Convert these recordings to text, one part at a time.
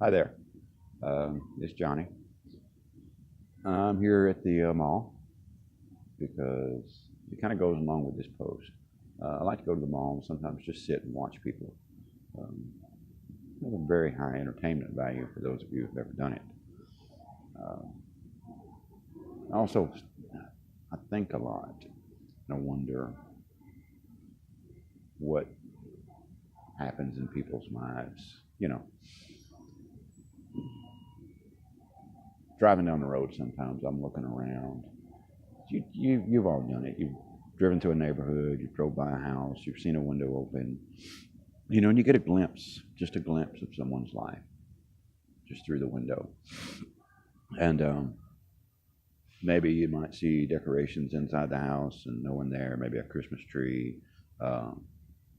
Hi there. It's Johnny. I'm here at the mall because it kind of goes along with this post. I like to go to the mall and sometimes just sit and watch people. Um, There's a very high entertainment value for those of you who've ever done it. Uh, also, I think a lot and I wonder what happens in people's lives. Driving down the road sometimes I'm looking around. You've all done it. You've driven to a neighborhood, you drove by a house, you've seen a window open, and you get a glimpse, just a glimpse of someone's life, just through the window. And maybe you might see decorations inside the house and no one there, maybe a Christmas tree, um,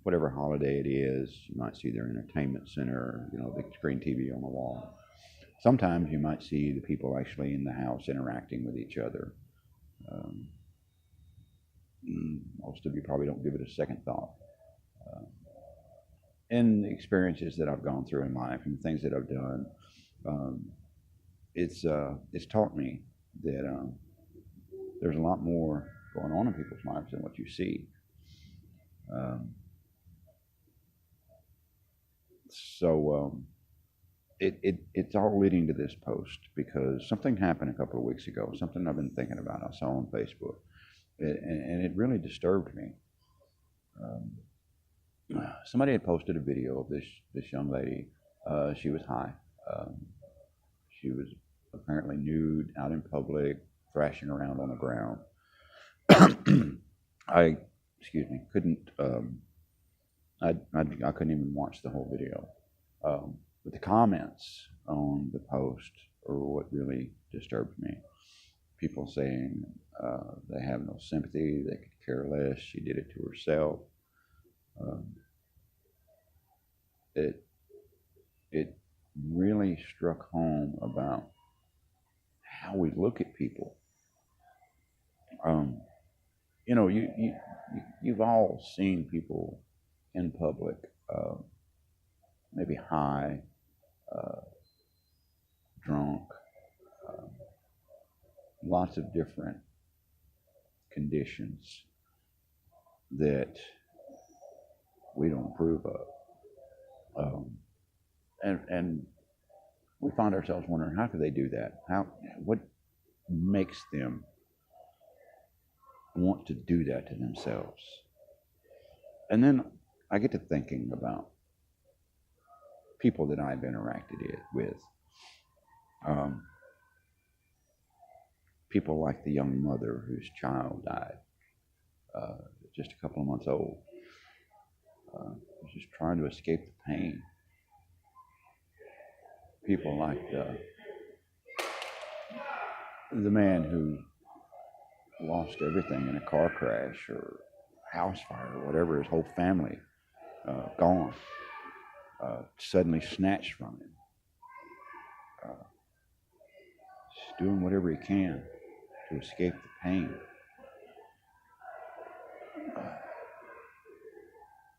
whatever holiday it is. You might see their entertainment center, big screen TV on the wall. Sometimes you might see the people actually in the house interacting with each other. Um, Most of you probably don't give it a second thought. Uh, in the experiences that I've gone through in life and the things that I've done, um, it's taught me that there's a lot more going on in people's lives than what you see. Um, so it's all leading to this post because something happened a couple of weeks ago. Something I've been thinking about. I saw on Facebook, and it really disturbed me. Um, Somebody had posted a video of this young lady. She was high. Um, she was apparently nude out in public, thrashing around on the ground. I, excuse me, couldn't. I couldn't even watch the whole video. But the comments on the post are what really disturbed me. People saying they have no sympathy, they could care less. She did it to herself. Um, it it really struck home about how we look at people. Um, you've all seen people in public, maybe high, uh, drunk, uh, lots of different conditions that we don't approve of. Um, and we find ourselves wondering, how could they do that? What makes them want to do that to themselves? And then I get to thinking about people that I've interacted with. Um, People like the young mother whose child died, uh, just a couple of months old, just trying to escape the pain. People like the man who lost everything in a car crash or house fire or whatever, his whole family gone, suddenly snatched from him. Just doing whatever he can to escape the pain.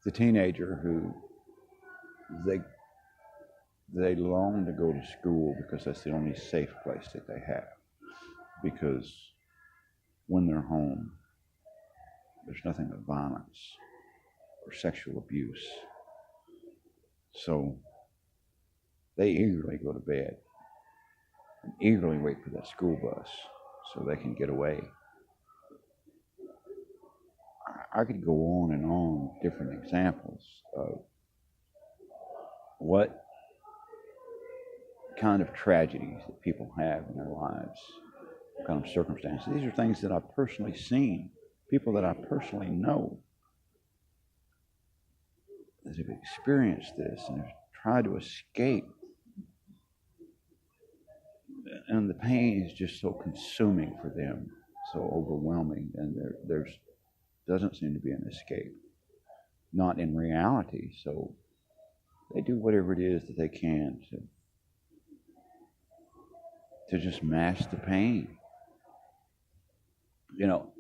The teenager who they they long to go to school because that's the only safe place that they have. Because when they're home, there's nothing but violence or sexual abuse. So they eagerly go to bed and eagerly wait for that school bus so they can get away. I could go on and on with different examples of what kind of tragedies that people have in their lives, what kind of circumstances. These are things that I've personally seen, people that I personally know that have experienced this and have tried to escape. And the pain is just so consuming for them, so overwhelming, and there's doesn't seem to be an escape, not in reality. So they do whatever it is that they can to just mask the pain. You know,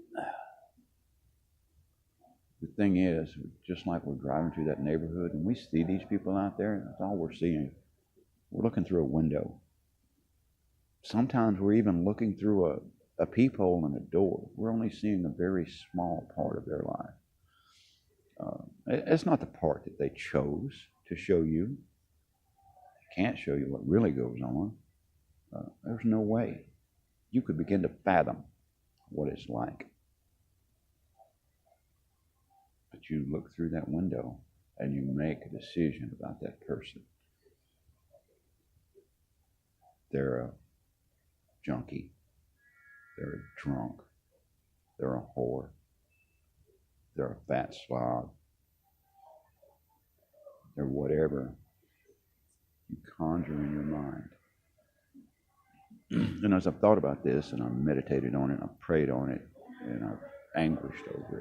the thing is, just like we're driving through that neighborhood and we see these people out there, that's all we're seeing. We're looking through a window. Sometimes we're even looking through a peephole in a door. We're only seeing a very small part of their life. It's not the part that they chose to show you. They can't show you what really goes on. There's no way you could begin to fathom what it's like. But you look through that window and you make a decision about that person. They're a junkie. They're a drunk. They're a whore. They're a fat slob. They're whatever you conjure in your mind. And as I've thought about this, and I've meditated on it, and I've prayed on it, and I've anguished over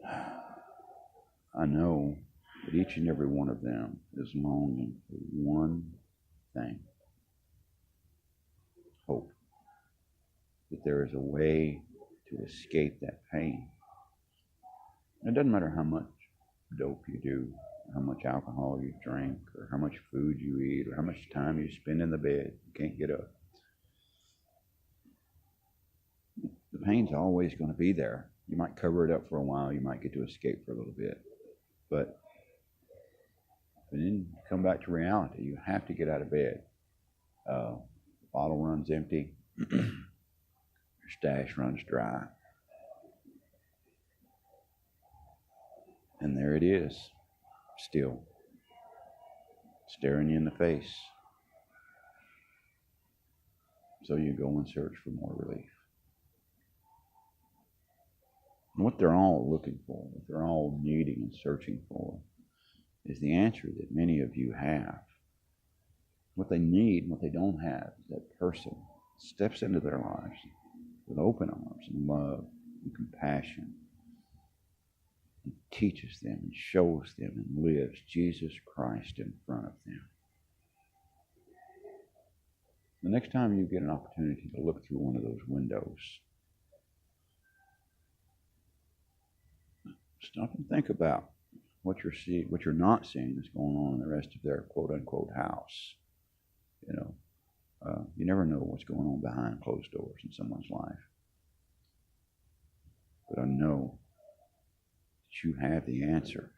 it, I know that each and every one of them is longing for one thing: hope. That there is a way to escape that pain. It doesn't matter how much dope you do, or how much alcohol you drink, or how much food you eat, or how much time you spend in the bed. You can't get up. The pain's always going to be there. You might cover it up for a while. You might get to escape for a little bit. But then you come back to reality. You have to get out of bed. The bottle runs empty. Your stash runs dry. And there it is, still, staring you in the face. So you go and search for more relief. And what they're all looking for, what they're all needing and searching for, is the answer that many of you have. What they need, what they don't have, is that person steps into their lives with open arms and love and compassion, and teaches them and shows them and lives Jesus Christ in front of them. The next time you get an opportunity to look through one of those windows, stop and think about what you're not seeing that's going on in the rest of their quote-unquote house. You never know what's going on behind closed doors in someone's life. But I know that you have the answer.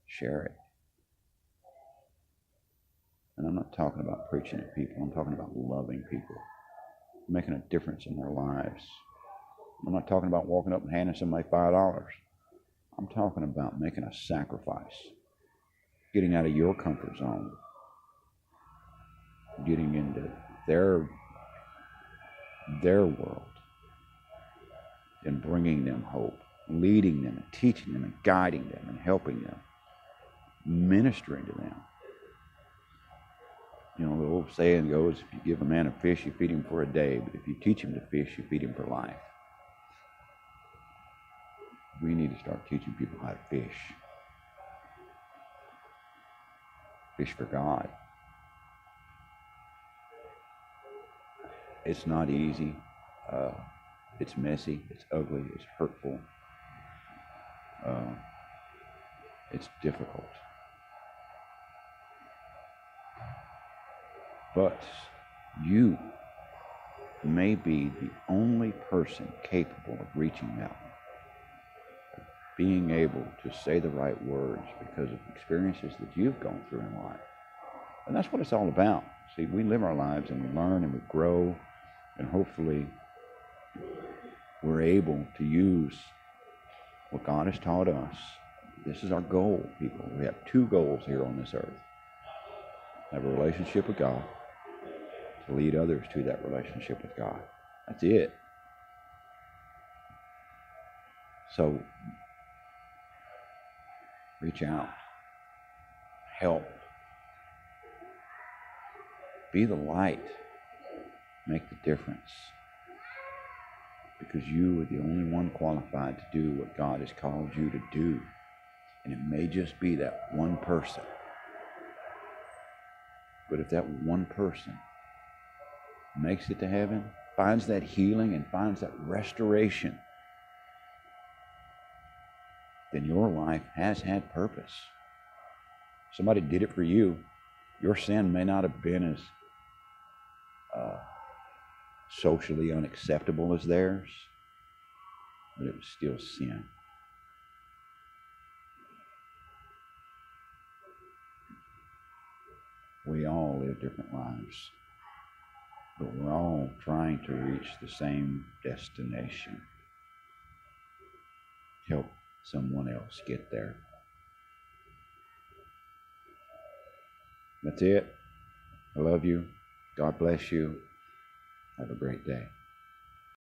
Share it. And I'm not talking about preaching at people. I'm talking about loving people, making a difference in their lives. I'm not talking about walking up and handing somebody $5. I'm talking about making a sacrifice, getting out of your comfort zone, getting into their world, and bringing them hope, leading them and teaching them and guiding them and helping them, ministering to them. The old saying goes, if you give a man a fish, you feed him for a day, but if you teach him to fish, you feed him for life. We need to start teaching people how to fish. Fish for God. It's not easy. It's messy. It's ugly. It's hurtful. It's difficult. But you may be the only person capable of reaching that one, being able to say the right words because of experiences that you've gone through in life. And that's what it's all about. See, we live our lives and we learn and we grow, and hopefully we're able to use what God has taught us. This is our goal, people. We have two goals here on this earth. Have a relationship with God, to lead others to that relationship with God. That's it. So, reach out. Help. Be the light. Make the difference. Because you are the only one qualified to do what God has called you to do. And it may just be that one person. But if that one person makes it to heaven, finds that healing and finds that restoration, then your life has had purpose. Somebody did it for you. Your sin may not have been as socially unacceptable as theirs, but it was still sin. We all live different lives, but we're all trying to reach the same destination. Help someone else get there. That's it. I love you. God bless you. Have a great day.